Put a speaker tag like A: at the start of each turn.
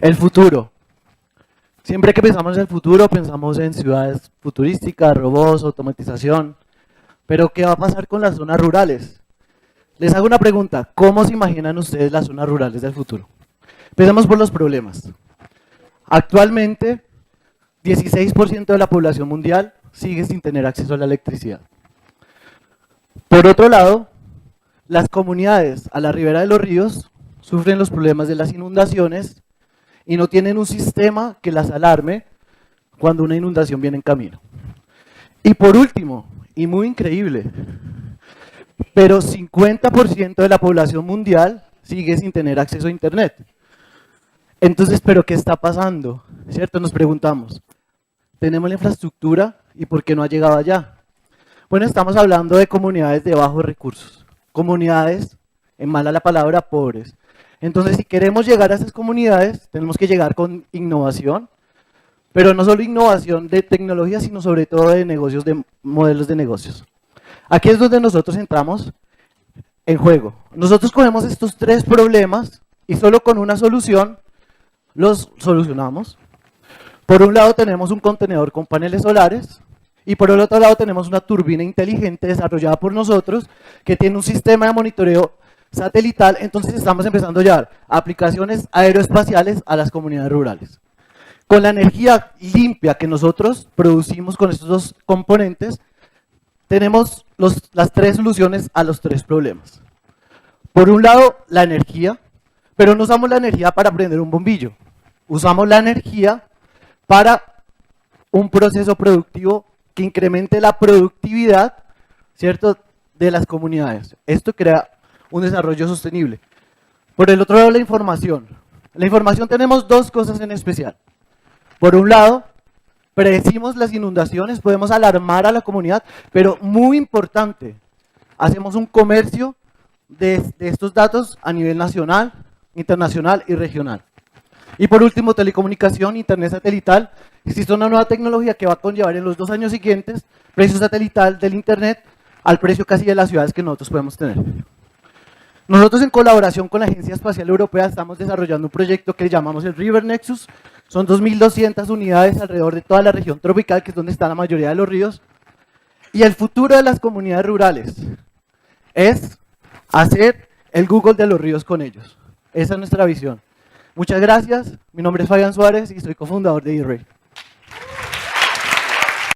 A: El futuro. Siempre que pensamos en el futuro, pensamos en ciudades futurísticas, robots, automatización. Pero, ¿qué va a pasar con las zonas rurales? Les hago una pregunta. ¿Cómo se imaginan ustedes las zonas rurales del futuro? Empecemos por los problemas. Actualmente, 16% de la población mundial sigue sin tener acceso a la electricidad. Por otro lado, las comunidades a la ribera de los ríos sufren los problemas de las inundaciones y no tienen un sistema que las alarme cuando una inundación viene en camino. Y por último, y muy increíble, pero 50% de la población mundial sigue sin tener acceso a internet. Entonces, ¿pero qué está pasando? ¿Cierto? Nos preguntamos. Tenemos la infraestructura y ¿por qué no ha llegado allá? Bueno, estamos hablando de comunidades de bajos recursos, comunidades, en mala la palabra, pobres. Entonces, si queremos llegar a esas comunidades, tenemos que llegar con innovación, pero no solo innovación de tecnología, sino sobre todo de negocios, de modelos de negocios. Aquí es donde nosotros entramos en juego. Nosotros cogemos estos tres problemas y solo con una solución los solucionamos. Por un lado tenemos un contenedor con paneles solares y por el otro lado tenemos una turbina inteligente desarrollada por nosotros que tiene un sistema de monitoreo satelital. Entonces estamos empezando a llevar aplicaciones aeroespaciales a las comunidades rurales. Con la energía limpia que nosotros producimos con estos dos componentes, tenemos las tres soluciones a los tres problemas. Por un lado, la energía, pero no usamos la energía para prender un bombillo. Usamos la energía para un proceso productivo que incremente la productividad, ¿cierto?, de las comunidades. Esto crea un desarrollo sostenible. Por el otro lado, la información. En la información tenemos dos cosas en especial. Por un lado, predecimos las inundaciones, podemos alarmar a la comunidad, pero muy importante, hacemos un comercio de estos datos a nivel nacional, internacional y regional. Y por último, telecomunicación, internet satelital. Existe una nueva tecnología que va a conllevar en los 2 años siguientes precio satelital del internet al precio casi de las ciudades que nosotros podemos tener. Nosotros en colaboración con la Agencia Espacial Europea estamos desarrollando un proyecto que llamamos el River Nexus. Son 2.200 unidades alrededor de toda la región tropical, que es donde está la mayoría de los ríos. Y el futuro de las comunidades rurales es hacer el Google de los ríos con ellos. Esa es nuestra visión. Muchas gracias, mi nombre es Fabián Suárez y soy cofundador de eRay.